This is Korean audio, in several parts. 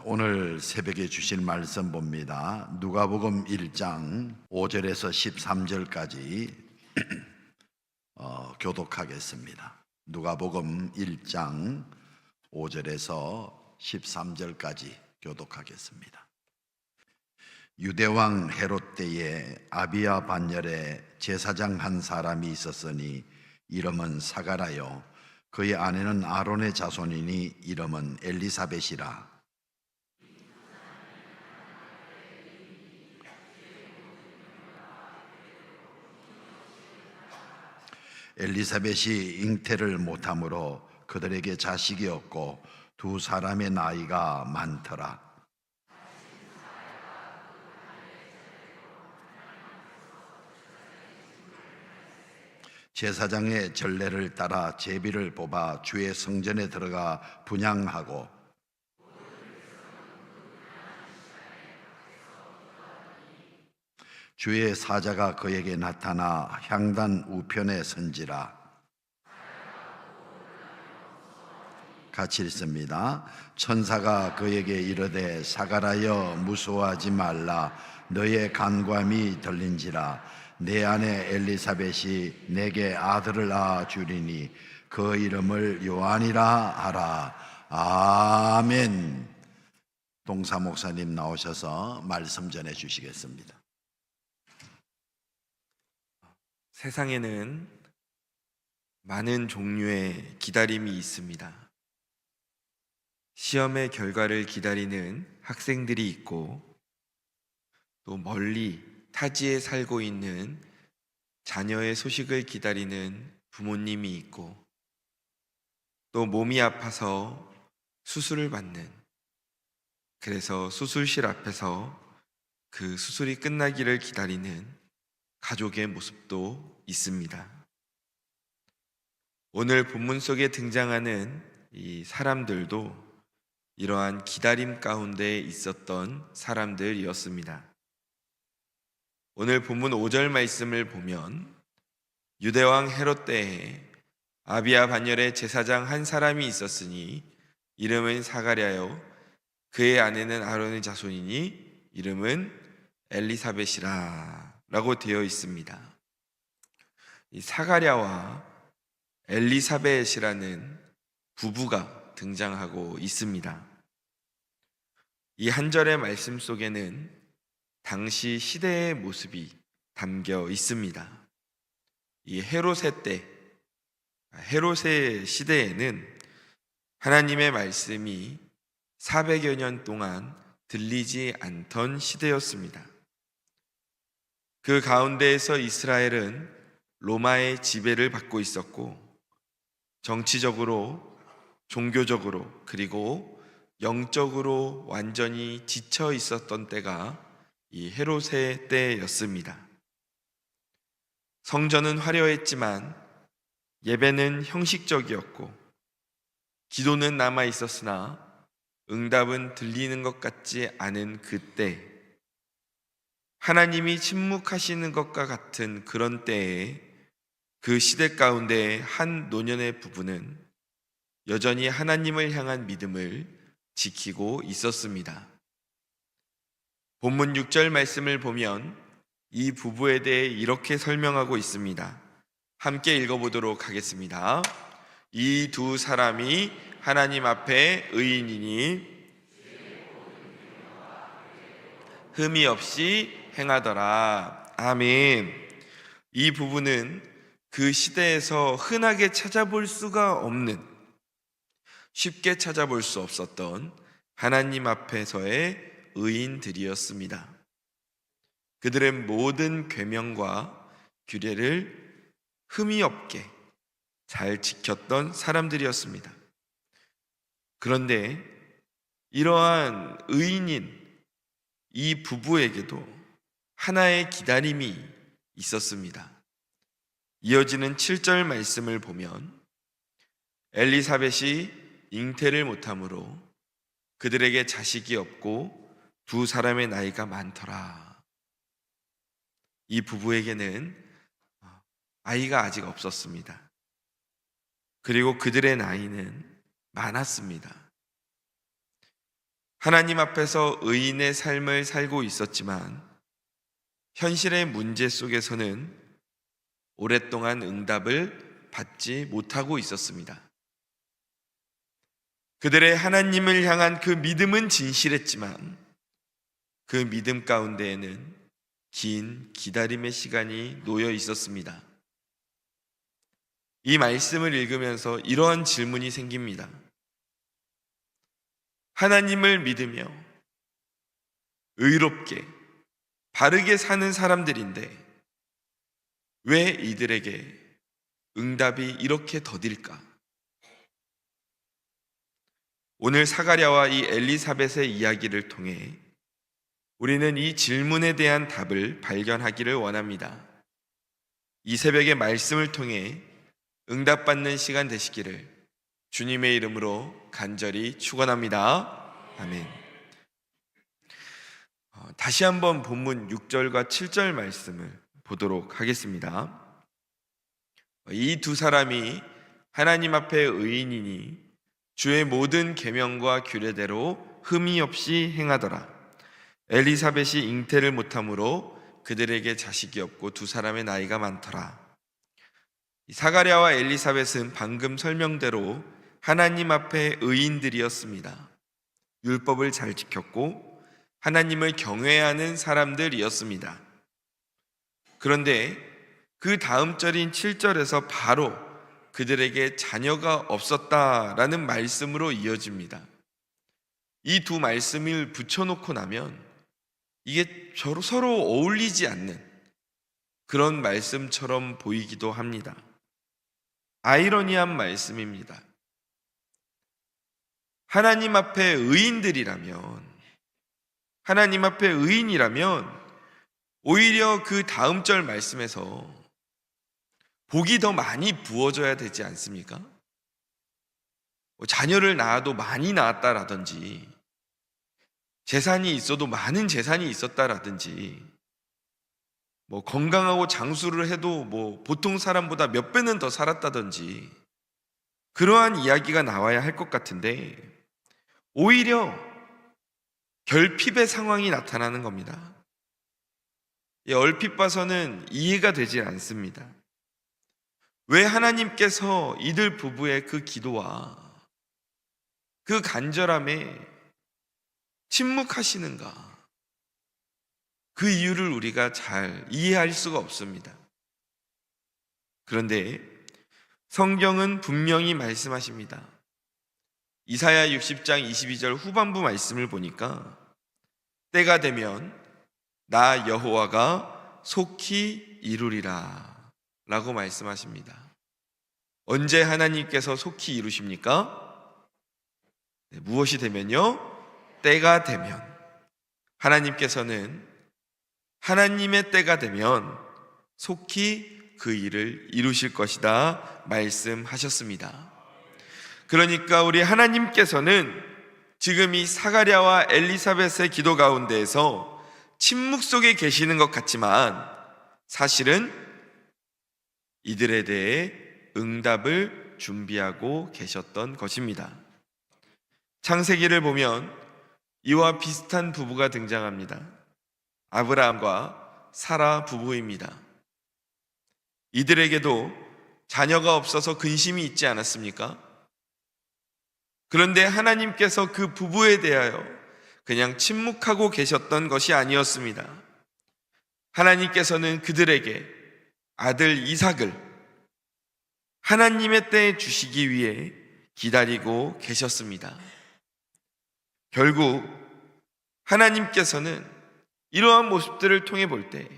오늘 새벽에 주신 말씀 봅니다. 누가복음 1장 5절에서 13절까지 교독하겠습니다. 누가복음 1장 5절에서 13절까지 교독하겠습니다. 유대왕 헤롯 때에 아비야 반열에 제사장 한 사람이 있었으니 이름은 사가랴요 그의 아내는 아론의 자손이니 이름은 엘리사벳이라. 엘리사벳이 잉태를 못함으로 그들에게 자식이 없고 두 사람의 나이가 많더라. 제사장의 전례를 따라 제비를 뽑아 주의 성전에 들어가 분향하고 주의 사자가 그에게 나타나 향단 우편에 선지라. 같이 읽습니다. 천사가 그에게 이르되 사가랴여 무서워하지 말라. 너의 간구함이 들린지라. 내 아내 엘리사벳이 내게 아들을 낳아 주리니 그 이름을 요한이라 하라. 아멘. 동사 목사님 나오셔서 말씀 전해 주시겠습니다. 세상에는 많은 종류의 기다림이 있습니다. 시험의 결과를 기다리는 학생들이 있고, 또 멀리 타지에 살고 있는 자녀의 소식을 기다리는 부모님이 있고, 또 몸이 아파서 수술을 받는, 그래서 수술실 앞에서 그 수술이 끝나기를 기다리는 가족의 모습도 있습니다. 오늘 본문 속에 등장하는 이 사람들도 이러한 기다림 가운데 있었던 사람들이었습니다. 오늘 본문 5절 말씀을 보면 유대왕 헤롯 때에 아비야 반열에 제사장 한 사람이 있었으니 이름은 사가랴요 그의 아내는 아론의 자손이니 이름은 엘리사벳이라 라고 되어 있습니다. 이 사가랴와 엘리사벳이라는 부부가 등장하고 있습니다. 이 한 절의 말씀 속에는 당시 시대의 모습이 담겨 있습니다. 이 헤롯의 시대에는 하나님의 말씀이 400여 년 동안 들리지 않던 시대였습니다. 그 가운데에서 이스라엘은 로마의 지배를 받고 있었고, 정치적으로, 종교적으로, 그리고 영적으로 완전히 지쳐 있었던 때가 이 헤롯의 때였습니다. 성전은 화려했지만 예배는 형식적이었고, 기도는 남아 있었으나 응답은 들리는 것 같지 않은 그때, 하나님이 침묵하시는 것과 같은 그런 때에 그 시대 가운데 한 노년의 부부는 여전히 하나님을 향한 믿음을 지키고 있었습니다. 본문 6절 말씀을 보면 이 부부에 대해 이렇게 설명하고 있습니다. 함께 읽어보도록 하겠습니다. 이 두 사람이 하나님 앞에 의인이니 흠이 없이 행하더라. 아멘. 이 부부는 그 시대에서 흔하게 찾아볼 수가 없는, 쉽게 찾아볼 수 없었던 하나님 앞에서의 의인들이었습니다. 그들의 모든 계명과 규례를 흠이 없게 잘 지켰던 사람들이었습니다. 그런데 이러한 의인인 이 부부에게도 하나의 기다림이 있었습니다. 이어지는 7절 말씀을 보면 엘리사벳이 잉태를 못함으로 그들에게 자식이 없고 두 사람의 나이가 많더라. 이 부부에게는 아이가 아직 없었습니다. 그리고 그들의 나이는 많았습니다. 하나님 앞에서 의인의 삶을 살고 있었지만 현실의 문제 속에서는 오랫동안 응답을 받지 못하고 있었습니다. 그들의 하나님을 향한 그 믿음은 진실했지만 그 믿음 가운데에는 긴 기다림의 시간이 놓여 있었습니다. 이 말씀을 읽으면서 이러한 질문이 생깁니다. 하나님을 믿으며 의롭게 바르게 사는 사람들인데 왜 이들에게 응답이 이렇게 더딜까? 오늘 사가랴와 이 엘리사벳의 이야기를 통해 우리는 이 질문에 대한 답을 발견하기를 원합니다. 이 새벽의 말씀을 통해 응답받는 시간 되시기를 주님의 이름으로 간절히 축원합니다. 아멘. 다시 한번 본문 6절과 7절 말씀을 보도록 하겠습니다. 이 두 사람이 하나님 앞에 의인이니 주의 모든 계명과 규례대로 흠이 없이 행하더라. 엘리사벳이 잉태를 못함으로 그들에게 자식이 없고 두 사람의 나이가 많더라. 사가랴와 엘리사벳은 방금 설명대로 하나님 앞에 의인들이었습니다. 율법을 잘 지켰고 하나님을 경외하는 사람들이었습니다. 그런데 그 다음 절인 7절에서 바로 그들에게 자녀가 없었다라는 말씀으로 이어집니다. 이 두 말씀을 붙여놓고 나면 이게 서로 어울리지 않는 그런 말씀처럼 보이기도 합니다. 아이러니한 말씀입니다. 하나님 앞에 의인이라면 오히려 그 다음 절 말씀에서 복이 더 많이 부어져야 되지 않습니까? 자녀를 낳아도 많이 낳았다라든지 재산이 있어도 많은 재산이 있었다라든지 건강하고 장수를 해도 보통 사람보다 몇 배는 더 살았다든지 그러한 이야기가 나와야 할 것 같은데 오히려 결핍의 상황이 나타나는 겁니다. 얼핏 봐서는 이해가 되지 않습니다. 왜 하나님께서 이들 부부의 그 기도와 그 간절함에 침묵하시는가? 그 이유를 우리가 잘 이해할 수가 없습니다. 그런데 성경은 분명히 말씀하십니다. 이사야 60장 22절 후반부 말씀을 보니까 때가 되면 나 여호와가 속히 이루리라 라고 말씀하십니다. 언제 하나님께서 속히 이루십니까? 무엇이 되면요? 때가 되면 하나님께서는 하나님의 때가 되면 속히 그 일을 이루실 것이다 말씀하셨습니다. 그러니까 우리 하나님께서는 지금 이 사가랴와 엘리사벳의 기도 가운데에서 침묵 속에 계시는 것 같지만 사실은 이들에 대해 응답을 준비하고 계셨던 것입니다. 창세기를 보면 이와 비슷한 부부가 등장합니다. 아브라함과 사라 부부입니다. 이들에게도 자녀가 없어서 근심이 있지 않았습니까? 그런데 하나님께서 그 부부에 대하여 그냥 침묵하고 계셨던 것이 아니었습니다. 하나님께서는 그들에게 아들 이삭을 하나님의 때에 주시기 위해 기다리고 계셨습니다. 결국 하나님께서는 이러한 모습들을 통해 볼 때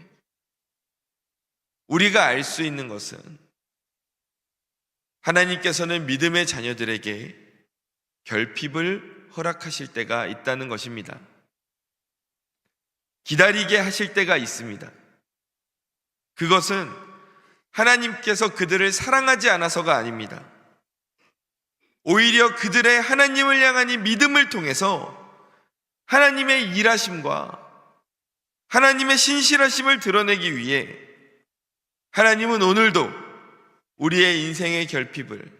우리가 알 수 있는 것은 하나님께서는 믿음의 자녀들에게 결핍을 허락하실 때가 있다는 것입니다. 기다리게 하실 때가 있습니다. 그것은 하나님께서 그들을 사랑하지 않아서가 아닙니다. 오히려 그들의 하나님을 향한 이 믿음을 통해서 하나님의 일하심과 하나님의 신실하심을 드러내기 위해 하나님은 오늘도 우리의 인생의 결핍을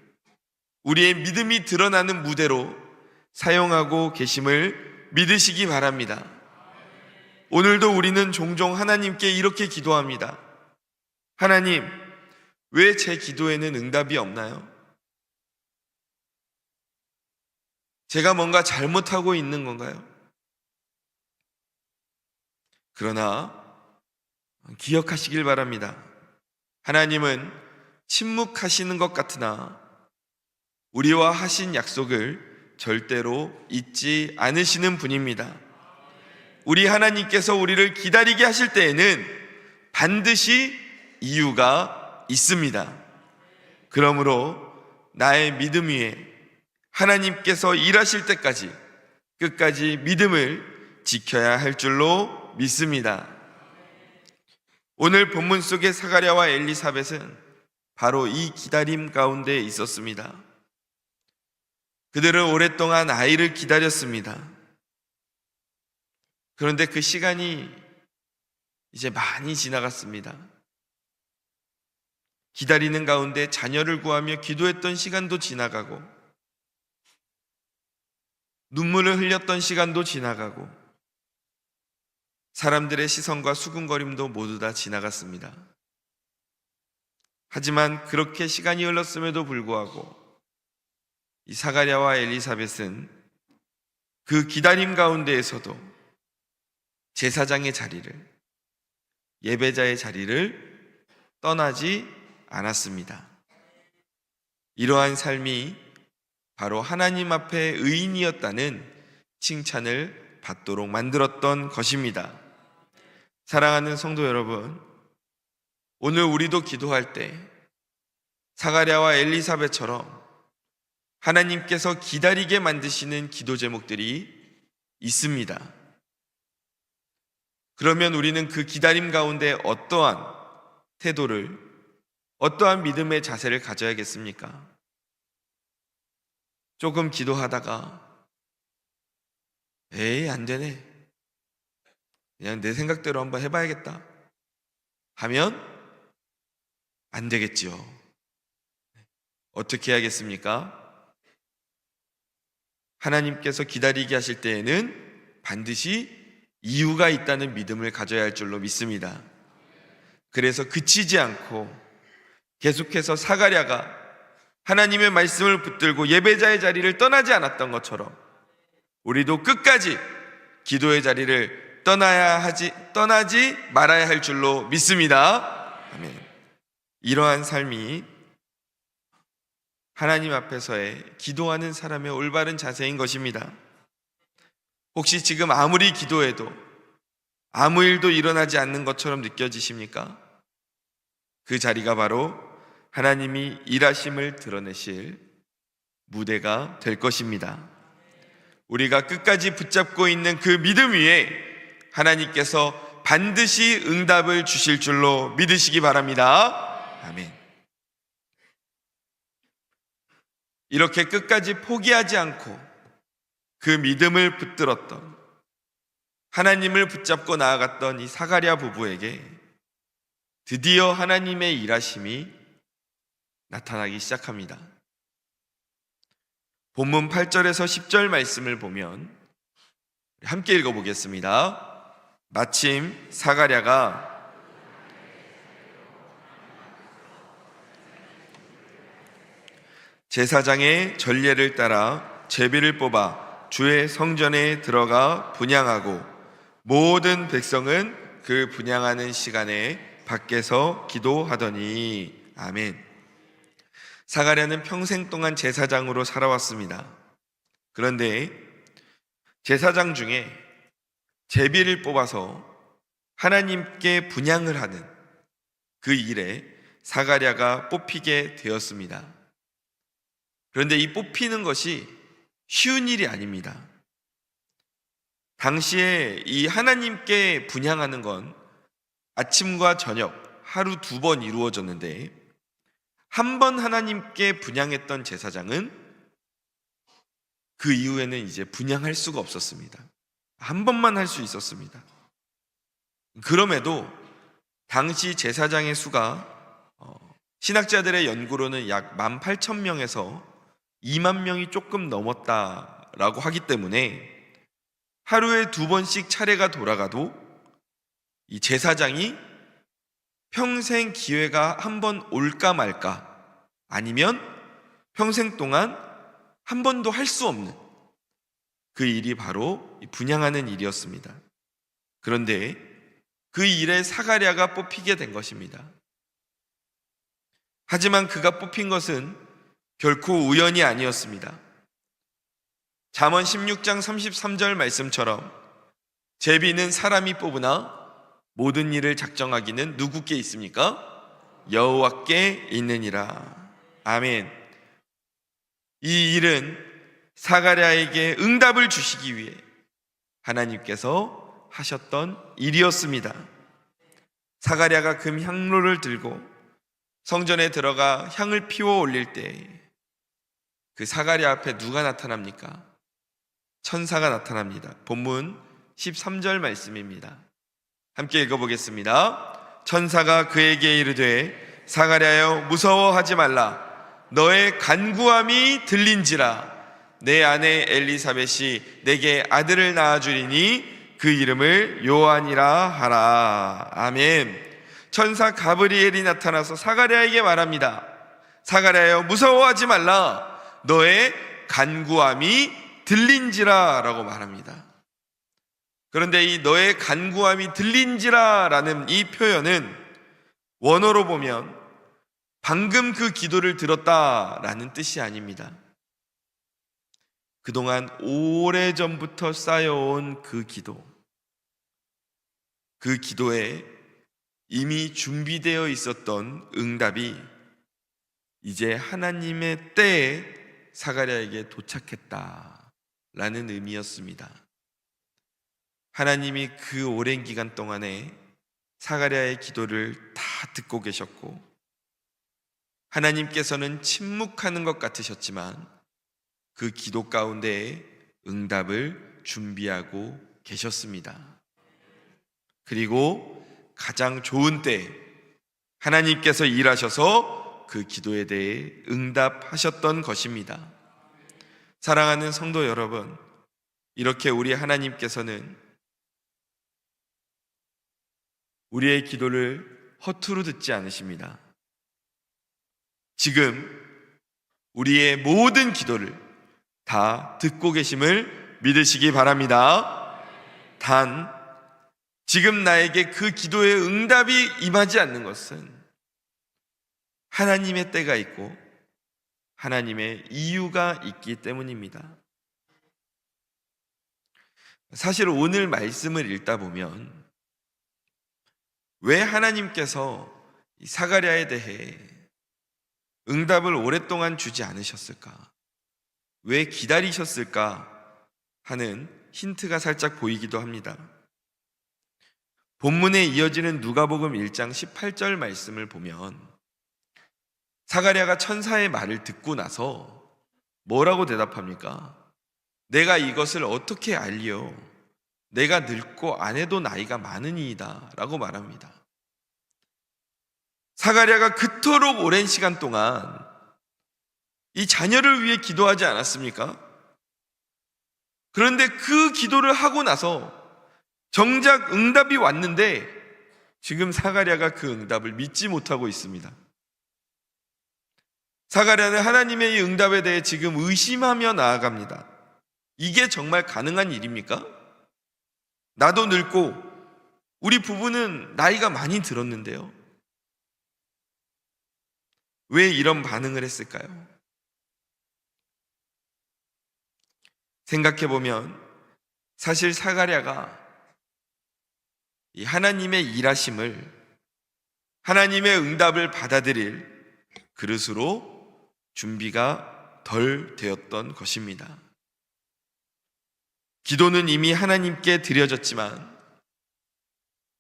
우리의 믿음이 드러나는 무대로 사용하고 계심을 믿으시기 바랍니다. 오늘도 우리는 종종 하나님께 이렇게 기도합니다. 하나님, 왜 제 기도에는 응답이 없나요? 제가 뭔가 잘못하고 있는 건가요? 그러나 기억하시길 바랍니다. 하나님은 침묵하시는 것 같으나 우리와 하신 약속을 절대로 잊지 않으시는 분입니다. 우리 하나님께서 우리를 기다리게 하실 때에는 반드시 이유가 있습니다. 그러므로 나의 믿음 위에 하나님께서 일하실 때까지 끝까지 믿음을 지켜야 할 줄로 믿습니다. 오늘 본문 속의 사가랴와 엘리사벳은 바로 이 기다림 가운데 있었습니다. 그들은 오랫동안 아이를 기다렸습니다. 그런데 그 시간이 이제 많이 지나갔습니다. 기다리는 가운데 자녀를 구하며 기도했던 시간도 지나가고 눈물을 흘렸던 시간도 지나가고 사람들의 시선과 수군거림도 모두 다 지나갔습니다. 하지만 그렇게 시간이 흘렀음에도 불구하고 이 사가랴와 엘리사벳은 그 기다림 가운데에서도 제사장의 자리를, 예배자의 자리를 떠나지 않았습니다. 이러한 삶이 바로 하나님 앞에 의인이었다는 칭찬을 받도록 만들었던 것입니다. 사랑하는 성도 여러분, 오늘 우리도 기도할 때 사가랴와 엘리사벳처럼 하나님께서 기다리게 만드시는 기도 제목들이 있습니다. 그러면 우리는 그 기다림 가운데 어떠한 태도를, 어떠한 믿음의 자세를 가져야겠습니까? 조금 기도하다가 에이 안 되네, 그냥 내 생각대로 한번 해봐야겠다 하면 안 되겠지요. 어떻게 해야겠습니까? 하나님께서 기다리게 하실 때에는 반드시 이유가 있다는 믿음을 가져야 할 줄로 믿습니다. 그래서 그치지 않고 계속해서 사가랴가 하나님의 말씀을 붙들고 예배자의 자리를 떠나지 않았던 것처럼 우리도 끝까지 기도의 자리를 떠나지 말아야 할 줄로 믿습니다. 아멘. 이러한 삶이 하나님 앞에서의 기도하는 사람의 올바른 자세인 것입니다. 혹시 지금 아무리 기도해도 아무 일도 일어나지 않는 것처럼 느껴지십니까? 그 자리가 바로 하나님이 일하심을 드러내실 무대가 될 것입니다. 우리가 끝까지 붙잡고 있는 그 믿음 위에 하나님께서 반드시 응답을 주실 줄로 믿으시기 바랍니다. 아멘. 이렇게 끝까지 포기하지 않고 그 믿음을 붙들었던, 하나님을 붙잡고 나아갔던 이 사가랴 부부에게 드디어 하나님의 일하심이 나타나기 시작합니다. 본문 8절에서 10절 말씀을 보면 함께 읽어보겠습니다. 마침 사가랴가 제사장의 전례를 따라 제비를 뽑아 주의 성전에 들어가 분향하고 모든 백성은 그 분향하는 시간에 밖에서 기도하더니. 아멘. 사가랴는 평생 동안 제사장으로 살아왔습니다. 그런데 제사장 중에 제비를 뽑아서 하나님께 분향을 하는 그 일에 사가랴가 뽑히게 되었습니다. 그런데 이 뽑히는 것이 쉬운 일이 아닙니다. 당시에 이 하나님께 분향하는 건 아침과 저녁 하루 2번 이루어졌는데, 한 번 하나님께 분향했던 제사장은 그 이후에는 이제 분향할 수가 없었습니다. 한 번만 할 수 있었습니다. 그럼에도 당시 제사장의 수가 신학자들의 연구로는 약 18,000명에서 2만 명이 조금 넘었다라고 하기 때문에 하루에 2번씩 차례가 돌아가도 이 제사장이 평생 기회가 한 번 올까 말까, 아니면 평생 동안 한 번도 할 수 없는 그 일이 바로 분향하는 일이었습니다. 그런데 그 일에 사가랴가 뽑히게 된 것입니다. 하지만 그가 뽑힌 것은 결코 우연이 아니었습니다. 잠언 16장 33절 말씀처럼 제비는 사람이 뽑으나 모든 일을 작정하기는 누구께 있습니까? 여호와께 있느니라. 아멘. 이 일은 사가랴에게 응답을 주시기 위해 하나님께서 하셨던 일이었습니다. 사가랴가 금 향로를 들고 성전에 들어가 향을 피워 올릴 때 그 사가랴 앞에 누가 나타납니까? 천사가 나타납니다. 본문 13절 말씀입니다. 함께 읽어보겠습니다. 천사가 그에게 이르되 사가랴여 무서워하지 말라. 너의 간구함이 들린지라. 내 아내 엘리사벳이 내게 아들을 낳아주리니 그 이름을 요한이라 하라. 아멘. 천사 가브리엘이 나타나서 사가랴에게 말합니다. 사가랴여 무서워하지 말라. 너의 간구함이 들린지라 라고 말합니다. 그런데 이 너의 간구함이 들린지라 라는 이 표현은 원어로 보면 방금 그 기도를 들었다라는 뜻이 아닙니다. 그동안 오래전부터 쌓여온 그 기도에 이미 준비되어 있었던 응답이 이제 하나님의 때에 사가랴에게 도착했다라는 의미였습니다. 하나님이 그 오랜 기간 동안에 사가랴의 기도를 다 듣고 계셨고, 하나님께서는 침묵하는 것 같으셨지만 그 기도 가운데에 응답을 준비하고 계셨습니다. 그리고 가장 좋은 때 하나님께서 일하셔서 그 기도에 대해 응답하셨던 것입니다. 사랑하는 성도 여러분, 이렇게 우리 하나님께서는 우리의 기도를 허투루 듣지 않으십니다. 지금 우리의 모든 기도를 다 듣고 계심을 믿으시기 바랍니다. 단 지금 나에게 그 기도의 응답이 임하지 않는 것은 하나님의 때가 있고 하나님의 이유가 있기 때문입니다. 사실 오늘 말씀을 읽다 보면 왜 하나님께서 사가랴에 대해 응답을 오랫동안 주지 않으셨을까? 왜 기다리셨을까? 하는 힌트가 살짝 보이기도 합니다. 본문에 이어지는 누가복음 1장 18절 말씀을 보면 사가랴가 천사의 말을 듣고 나서 뭐라고 대답합니까? 내가 이것을 어떻게 알리요? 내가 늙고 아내도 나이가 많으니이다 라고 말합니다. 사가랴가 그토록 오랜 시간 동안 이 자녀를 위해 기도하지 않았습니까? 그런데 그 기도를 하고 나서 정작 응답이 왔는데 지금 사가랴가 그 응답을 믿지 못하고 있습니다. 사가랴는 하나님의 이 응답에 대해 지금 의심하며 나아갑니다. 이게 정말 가능한 일입니까? 나도 늙고 우리 부부는 나이가 많이 들었는데요. 왜 이런 반응을 했을까요? 생각해보면 사실 사가랴가 이 하나님의 일하심을, 하나님의 응답을 받아들일 그릇으로 준비가 덜 되었던 것입니다. 기도는 이미 하나님께 드려졌지만,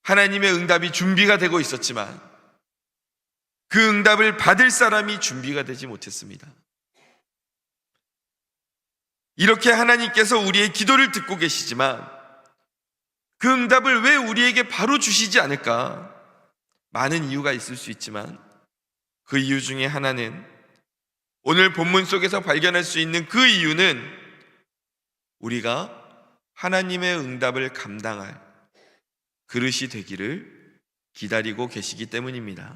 하나님의 응답이 준비가 되고 있었지만 그 응답을 받을 사람이 준비가 되지 못했습니다. 이렇게 하나님께서 우리의 기도를 듣고 계시지만 그 응답을 왜 우리에게 바로 주시지 않을까? 많은 이유가 있을 수 있지만 그 이유 중에 하나는, 오늘 본문 속에서 발견할 수 있는 그 이유는 우리가 하나님의 응답을 감당할 그릇이 되기를 기다리고 계시기 때문입니다.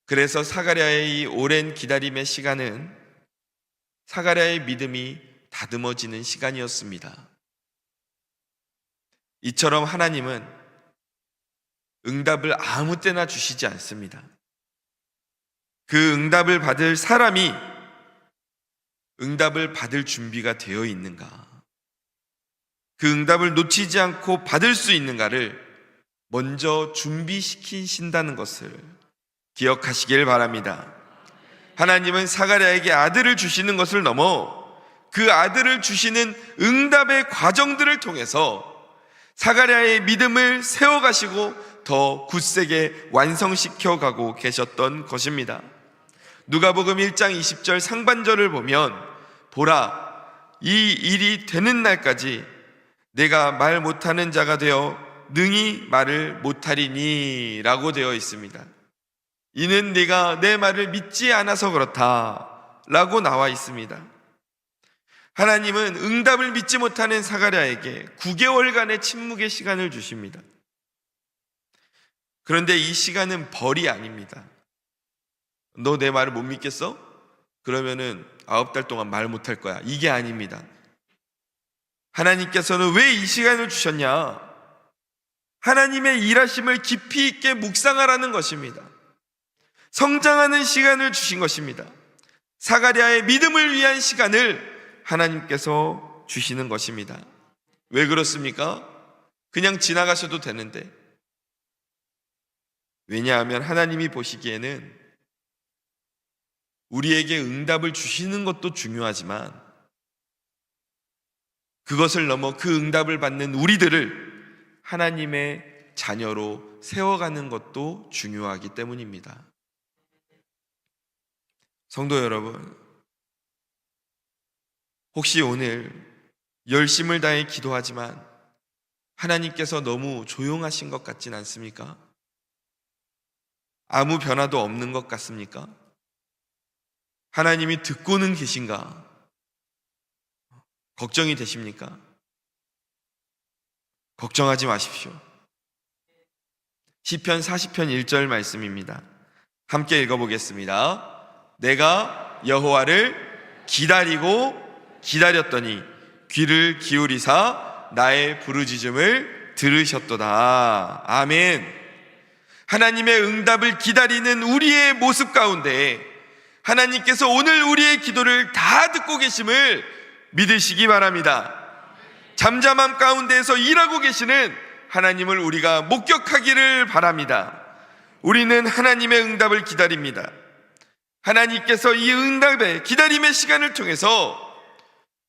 그래서 사가랴의 이 오랜 기다림의 시간은 사가랴의 믿음이 다듬어지는 시간이었습니다. 이처럼 하나님은 응답을 아무 때나 주시지 않습니다. 그 응답을 받을 사람이 응답을 받을 준비가 되어 있는가, 그 응답을 놓치지 않고 받을 수 있는가를 먼저 준비시키신다는 것을 기억하시길 바랍니다. 하나님은 사가랴에게 아들을 주시는 것을 넘어 그 아들을 주시는 응답의 과정들을 통해서 사가랴의 믿음을 세워가시고 더 굳세게 완성시켜 가고 계셨던 것입니다. 누가복음 1장 20절 상반절을 보면 보라, 이 일이 되는 날까지 내가 말 못하는 자가 되어 능히 말을 못하리니 라고 되어 있습니다. 이는 네가 내 말을 믿지 않아서 그렇다 라고 나와 있습니다. 하나님은 응답을 믿지 못하는 사가랴에게 9개월간의 침묵의 시간을 주십니다. 그런데 이 시간은 벌이 아닙니다. 너 내 말을 못 믿겠어? 그러면은 9달 동안 말 못할 거야. 이게 아닙니다. 하나님께서는 왜 이 시간을 주셨냐? 하나님의 일하심을 깊이 있게 묵상하라는 것입니다. 성장하는 시간을 주신 것입니다. 사가랴의 믿음을 위한 시간을 하나님께서 주시는 것입니다. 왜 그렇습니까? 그냥 지나가셔도 되는데. 왜냐하면 하나님이 보시기에는 우리에게 응답을 주시는 것도 중요하지만 그것을 넘어 그 응답을 받는 우리들을 하나님의 자녀로 세워가는 것도 중요하기 때문입니다. 성도 여러분, 혹시 오늘 열심을 다해 기도하지만 하나님께서 너무 조용하신 것 같진 않습니까? 아무 변화도 없는 것 같습니까? 하나님이 듣고는 계신가? 걱정이 되십니까? 걱정하지 마십시오. 시편 40편 1절 말씀입니다. 함께 읽어보겠습니다. 내가 여호와를 기다리고 기다렸더니 귀를 기울이사 나의 부르짖음을 들으셨도다. 아멘. 하나님의 응답을 기다리는 우리의 모습 가운데 하나님께서 오늘 우리의 기도를 다 듣고 계심을 믿으시기 바랍니다. 잠잠함 가운데에서 일하고 계시는 하나님을 우리가 목격하기를 바랍니다. 우리는 하나님의 응답을 기다립니다. 하나님께서 이 응답의 기다림의 시간을 통해서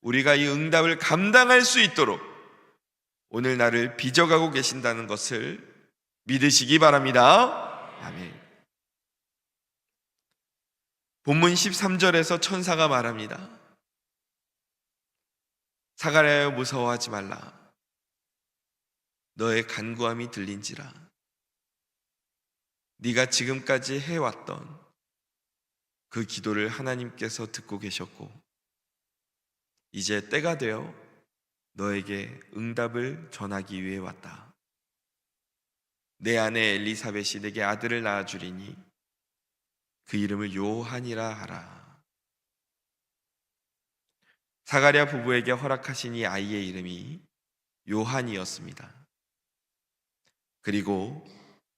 우리가 이 응답을 감당할 수 있도록 오늘 나를 빚어가고 계신다는 것을 믿으시기 바랍니다. 아멘. 본문 13절에서 천사가 말합니다. 사가랴여 무서워하지 말라. 너의 간구함이 들린지라. 네가 지금까지 해왔던 그 기도를 하나님께서 듣고 계셨고 이제 때가 되어 너에게 응답을 전하기 위해 왔다. 내 아내 엘리사벳이 내게 아들을 낳아주리니 그 이름을 요한이라 하라. 사가랴 부부에게 허락하신 이 아이의 이름이 요한이었습니다. 그리고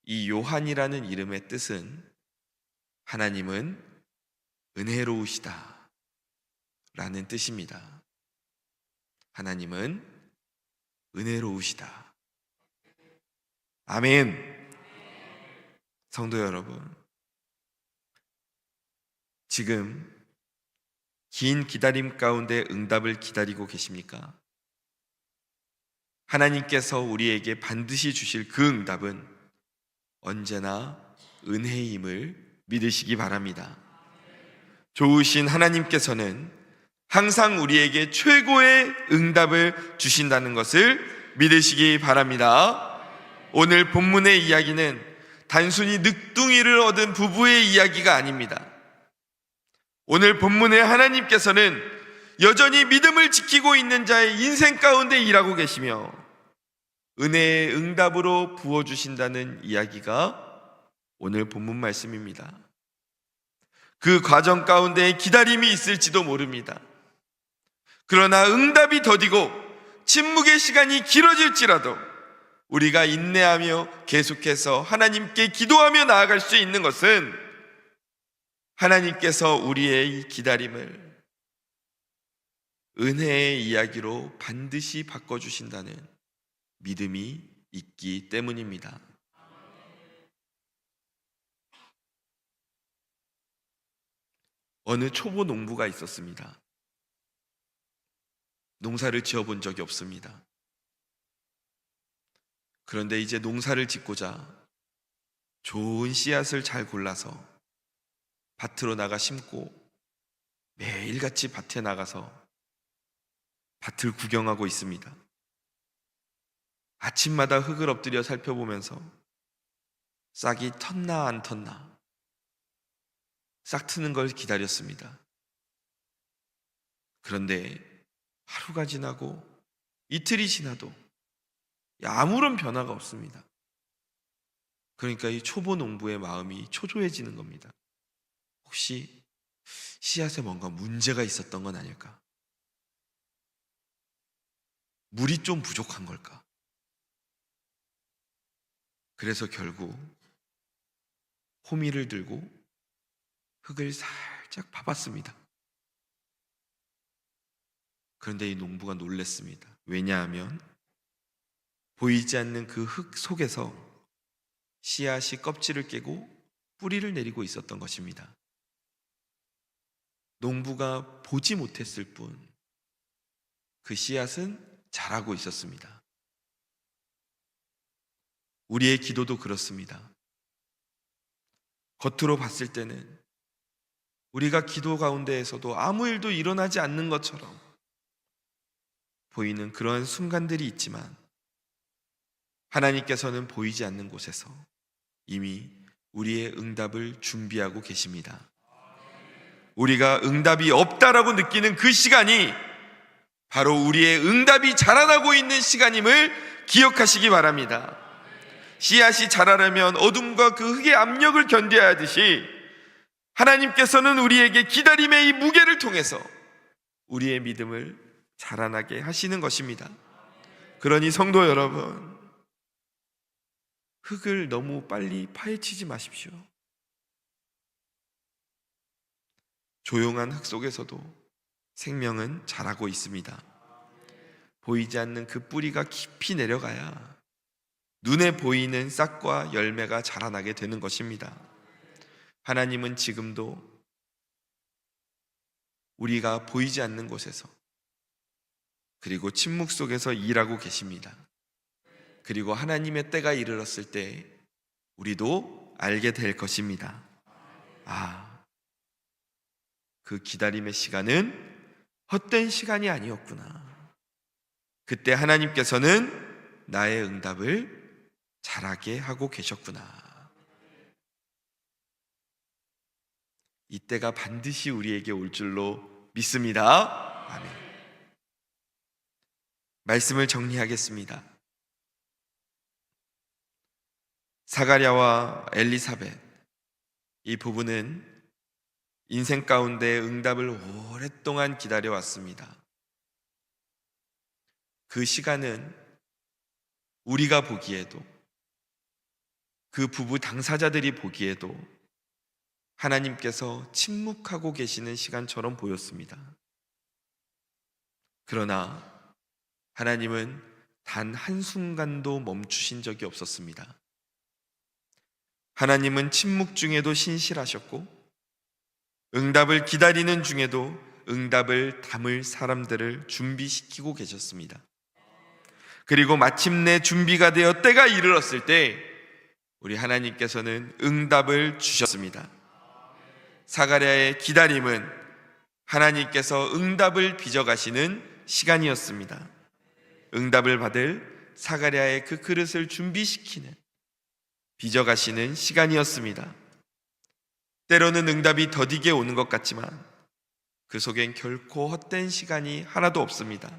이 요한이라는 이름의 뜻은 하나님은 은혜로우시다 라는 뜻입니다. 하나님은 은혜로우시다. 아멘. 성도 여러분, 지금 긴 기다림 가운데 응답을 기다리고 계십니까? 하나님께서 우리에게 반드시 주실 그 응답은 언제나 은혜임을 믿으시기 바랍니다. 좋으신 하나님께서는 항상 우리에게 최고의 응답을 주신다는 것을 믿으시기 바랍니다. 오늘 본문의 이야기는 단순히 늑둥이를 얻은 부부의 이야기가 아닙니다. 오늘 본문의 하나님께서는 여전히 믿음을 지키고 있는 자의 인생 가운데 일하고 계시며 은혜의 응답으로 부어주신다는 이야기가 오늘 본문 말씀입니다. 그 과정 가운데 기다림이 있을지도 모릅니다. 그러나 응답이 더디고 침묵의 시간이 길어질지라도 우리가 인내하며 계속해서 하나님께 기도하며 나아갈 수 있는 것은 하나님께서 우리의 이 기다림을 은혜의 이야기로 반드시 바꿔주신다는 믿음이 있기 때문입니다. 어느 초보 농부가 있었습니다. 농사를 지어본 적이 없습니다. 그런데 이제 농사를 짓고자 좋은 씨앗을 잘 골라서 밭으로 나가 심고 매일같이 밭에 나가서 밭을 구경하고 있습니다. 아침마다 흙을 엎드려 살펴보면서 싹이 텄나 안 텄나 싹 트는 걸 기다렸습니다. 그런데 하루가 지나고 이틀이 지나도 아무런 변화가 없습니다. 그러니까 이 초보 농부의 마음이 초조해지는 겁니다. 혹시 씨앗에 뭔가 문제가 있었던 건 아닐까? 물이 좀 부족한 걸까? 그래서 결국 호미를 들고 흙을 살짝 파봤습니다. 그런데 이 농부가 놀랐습니다. 왜냐하면 보이지 않는 그 흙 속에서 씨앗이 껍질을 깨고 뿌리를 내리고 있었던 것입니다. 농부가 보지 못했을 뿐 그 씨앗은 자라고 있었습니다. 우리의 기도도 그렇습니다. 겉으로 봤을 때는 우리가 기도 가운데에서도 아무 일도 일어나지 않는 것처럼 보이는 그러한 순간들이 있지만 하나님께서는 보이지 않는 곳에서 이미 우리의 응답을 준비하고 계십니다. 우리가 응답이 없다라고 느끼는 그 시간이 바로 우리의 응답이 자라나고 있는 시간임을 기억하시기 바랍니다. 씨앗이 자라려면 어둠과 그 흙의 압력을 견뎌야 하듯이 하나님께서는 우리에게 기다림의 이 무게를 통해서 우리의 믿음을 자라나게 하시는 것입니다. 그러니 성도 여러분, 흙을 너무 빨리 파헤치지 마십시오. 조용한 흙 속에서도 생명은 자라고 있습니다. 보이지 않는 그 뿌리가 깊이 내려가야 눈에 보이는 싹과 열매가 자라나게 되는 것입니다. 하나님은 지금도 우리가 보이지 않는 곳에서 그리고 침묵 속에서 일하고 계십니다. 그리고 하나님의 때가 이르렀을 때 우리도 알게 될 것입니다. 그 기다림의 시간은 헛된 시간이 아니었구나. 그때 하나님께서는 나의 응답을 자라게 하고 계셨구나. 이때가 반드시 우리에게 올 줄로 믿습니다. 아멘. 말씀을 정리하겠습니다. 사가랴와 엘리사벳, 이 부부는 인생 가운데 응답을 오랫동안 기다려왔습니다. 그 시간은 우리가 보기에도, 그 부부 당사자들이 보기에도 하나님께서 침묵하고 계시는 시간처럼 보였습니다. 그러나 하나님은 단 한순간도 멈추신 적이 없었습니다. 하나님은 침묵 중에도 신실하셨고 응답을 기다리는 중에도 응답을 담을 사람들을 준비시키고 계셨습니다. 그리고 마침내 준비가 되어 때가 이르렀을 때 우리 하나님께서는 응답을 주셨습니다. 사가랴의 기다림은 하나님께서 응답을 빚어가시는 시간이었습니다. 응답을 받을 사가랴의 그 그릇을 준비시키는, 빚어가시는 시간이었습니다. 때로는 응답이 더디게 오는 것 같지만 그 속엔 결코 헛된 시간이 하나도 없습니다.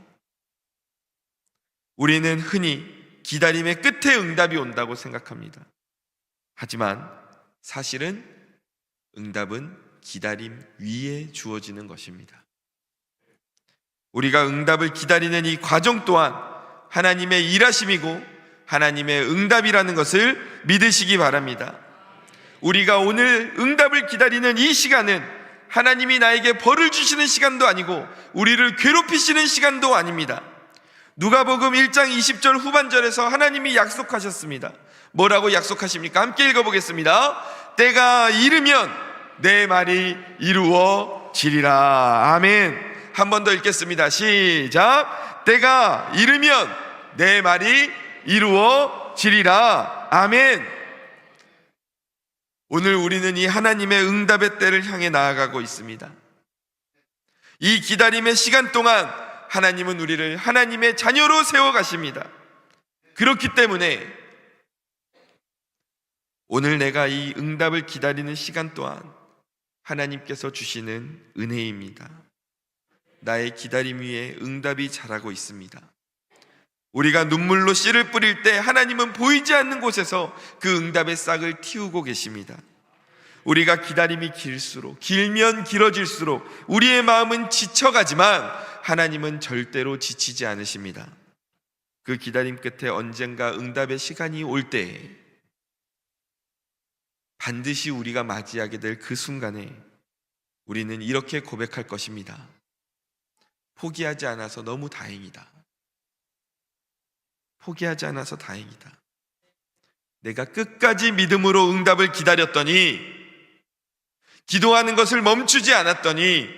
우리는 흔히 기다림의 끝에 응답이 온다고 생각합니다. 하지만 사실은 응답은 기다림 위에 주어지는 것입니다. 우리가 응답을 기다리는 이 과정 또한 하나님의 일하심이고 하나님의 응답이라는 것을 믿으시기 바랍니다. 우리가 오늘 응답을 기다리는 이 시간은 하나님이 나에게 벌을 주시는 시간도 아니고 우리를 괴롭히시는 시간도 아닙니다. 누가복음 1장 20절 후반절에서 하나님이 약속하셨습니다. 뭐라고 약속하십니까? 함께 읽어보겠습니다. 때가 이르면 내 말이 이루어지리라. 아멘. 한 번 더 읽겠습니다. 시작. 때가 이르면 내 말이 이루어지리라. 아멘. 오늘 우리는 이 하나님의 응답의 때를 향해 나아가고 있습니다. 이 기다림의 시간 동안 하나님은 우리를 하나님의 자녀로 세워가십니다. 그렇기 때문에 오늘 내가 이 응답을 기다리는 시간 또한 하나님께서 주시는 은혜입니다. 나의 기다림 위에 응답이 자라고 있습니다. 우리가 눈물로 씨를 뿌릴 때 하나님은 보이지 않는 곳에서 그 응답의 싹을 틔우고 계십니다. 우리가 기다림이 길면 길어질수록 우리의 마음은 지쳐가지만 하나님은 절대로 지치지 않으십니다. 그 기다림 끝에 언젠가 응답의 시간이 올 때에 반드시 우리가 맞이하게 될 그 순간에 우리는 이렇게 고백할 것입니다. 포기하지 않아서 너무 다행이다. 포기하지 않아서 다행이다. 내가 끝까지 믿음으로 응답을 기다렸더니, 기도하는 것을 멈추지 않았더니,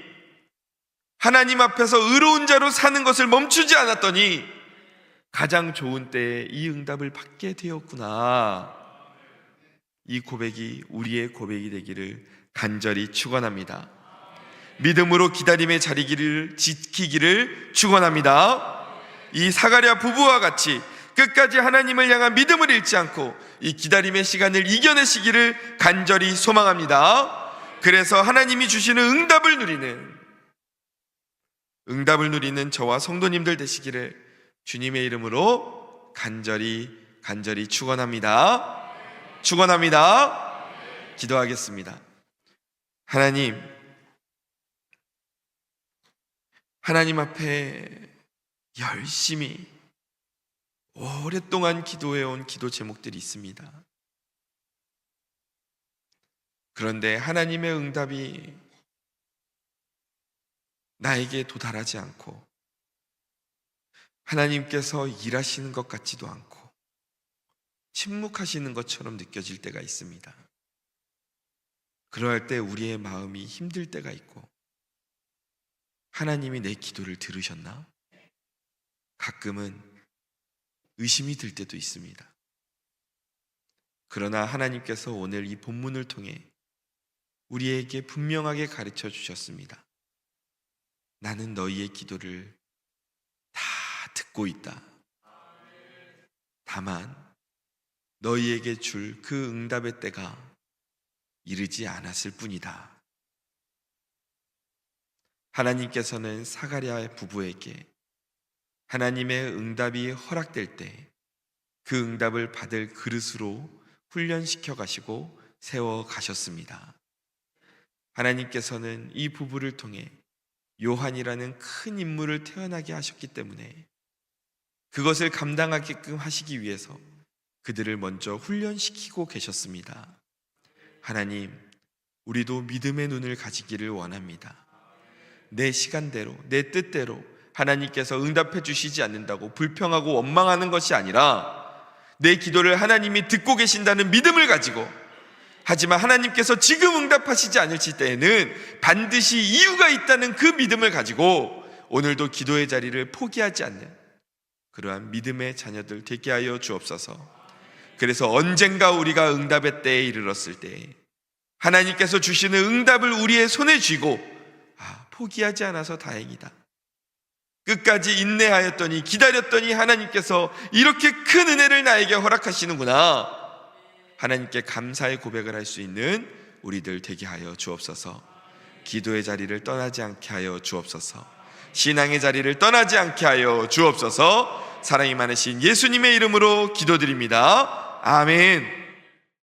하나님 앞에서 의로운 자로 사는 것을 멈추지 않았더니 가장 좋은 때에 이 응답을 받게 되었구나. 이 고백이 우리의 고백이 되기를 간절히 축원합니다. 믿음으로 기다림의 자리기를 지키기를 축원합니다. 이 사가랴 부부와 같이 끝까지 하나님을 향한 믿음을 잃지 않고 이 기다림의 시간을 이겨내시기를 간절히 소망합니다. 그래서 하나님이 주시는 응답을 누리는 저와 성도님들 되시기를 주님의 이름으로 간절히 축원합니다. 기도하겠습니다. 하나님 앞에 열심히 오랫동안 기도해온 기도 제목들이 있습니다. 그런데 하나님의 응답이 나에게 도달하지 않고 하나님께서 일하시는 것 같지도 않고 침묵하시는 것처럼 느껴질 때가 있습니다. 그러할 때 우리의 마음이 힘들 때가 있고, 하나님이 내 기도를 들으셨나? 가끔은 의심이 들 때도 있습니다. 그러나 하나님께서 오늘 이 본문을 통해 우리에게 분명하게 가르쳐 주셨습니다. 나는 너희의 기도를 다 듣고 있다. 다만 너희에게 줄 그 응답의 때가 이르지 않았을 뿐이다. 하나님께서는 사가랴 부부에게 하나님의 응답이 허락될 때 그 응답을 받을 그릇으로 훈련시켜 가시고 세워 가셨습니다. 하나님께서는 이 부부를 통해 요한이라는 큰 인물을 태어나게 하셨기 때문에 그것을 감당하게끔 하시기 위해서 그들을 먼저 훈련시키고 계셨습니다. 하나님, 우리도 믿음의 눈을 가지기를 원합니다. 내 시간대로, 내 뜻대로 하나님께서 응답해 주시지 않는다고 불평하고 원망하는 것이 아니라 내 기도를 하나님이 듣고 계신다는 믿음을 가지고, 하지만 하나님께서 지금 응답하시지 않으실 때에는 반드시 이유가 있다는 그 믿음을 가지고 오늘도 기도의 자리를 포기하지 않는 그러한 믿음의 자녀들 되게 하여 주옵소서. 그래서 언젠가 우리가 응답의 때에 이르렀을 때 하나님께서 주시는 응답을 우리의 손에 쥐고 포기하지 않아서 다행이다. 끝까지 인내하였더니, 기다렸더니 하나님께서 이렇게 큰 은혜를 나에게 허락하시는구나. 하나님께 감사의 고백을 할 수 있는 우리들 되게 하여 주옵소서. 기도의 자리를 떠나지 않게 하여 주옵소서. 신앙의 자리를 떠나지 않게 하여 주옵소서. 사랑이 많으신 예수님의 이름으로 기도드립니다. 아멘.